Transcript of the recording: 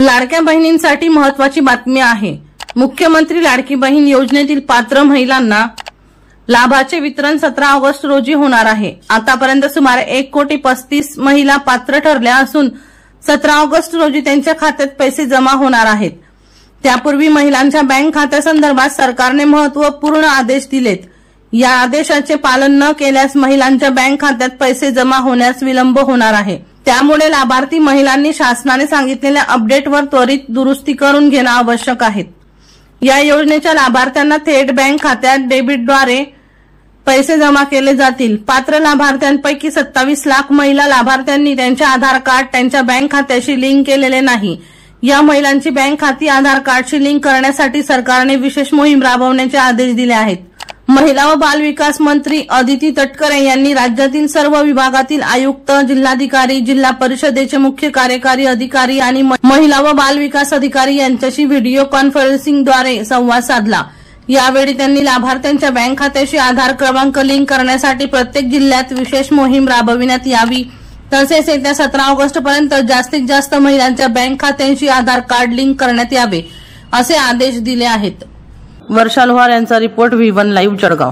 लाडक्या बहिणींसाठी महत्त्वाची बातमी आहे। मुख्यमंत्री लाडकी बहीण योजनेतील पात्र महिलांना लाभाचे वितरण 17 ऑगस्ट रोजी होणार आहे। आतापर्यंत सुमारे 1,35,00,000 महिला पात्र ठरल्या असून 17 ऑगस्ट रोजी त्यांच्या खात्यात पैसे जमा होणार आहेत। त्यापूर्वी महिलांच्या बँक खात्यासंदर्भात सरकारने महत्त्वपूर्ण आदेश दिलेत। या आदेशाचे पालन न केल्यास महिलांच्या बँक खात्यात पैसे जमा होण्यास विलंब होणार आहे। त्यामुळे लाभार्थी महिलांनी शासनाने सांगितलेल्या अपडेटवर त्वरित दुरुस्ती करून घेणे आवश्यक आहे। या योजनेच्या लाभार्थ्यांना थेट बँक खात्यात डेबिटद्वारे पैसे जमा केले जातील। पात्र लाभार्थ्यांपैकी 27 लाख महिला लाभार्थ्यांनी त्यांचे आधार कार्ड त्यांच्या बँक खात्याशी लिंक केलेले नाही। या महिलांची बँक खाती आधार कार्डशी लिंक करण्यासाठी सरकारने विशेष मोहीम राबवण्याचे आदेश दिले आहेत। महिला व बाल विकास मंत्री अदिती तटकरे यांनी राज्यातील सर्व विभागातील आयुक्त, जिल्हाधिकारी, जिल्हा परिषदेचे मुख्य कार्यकारी अधिकारी आणि महिला व बाल विकास अधिकारी यांच्याशी व्हिडिओ कॉन्फरन्सिंगद्वारे संवाद साधला। यावेळी त्यांनी लाभार्थ्यांच्या बँक खात्याशी आधार क्रमांक लिंक करण्यासाठी प्रत्येक जिल्ह्यात विशेष मोहीम राबविण्यात यावी, तसेच येत्या 17 ऑगस्ट पर्यंत जास्तीत जास्त महिलांच्या बँक खात्यांशी आधार कार्ड लिंक करण्यात यावे, असे आदेश दिले आहेत। वर्षा लोहार यांचा रिपोर्ट V1 लाईव्ह जळगाव।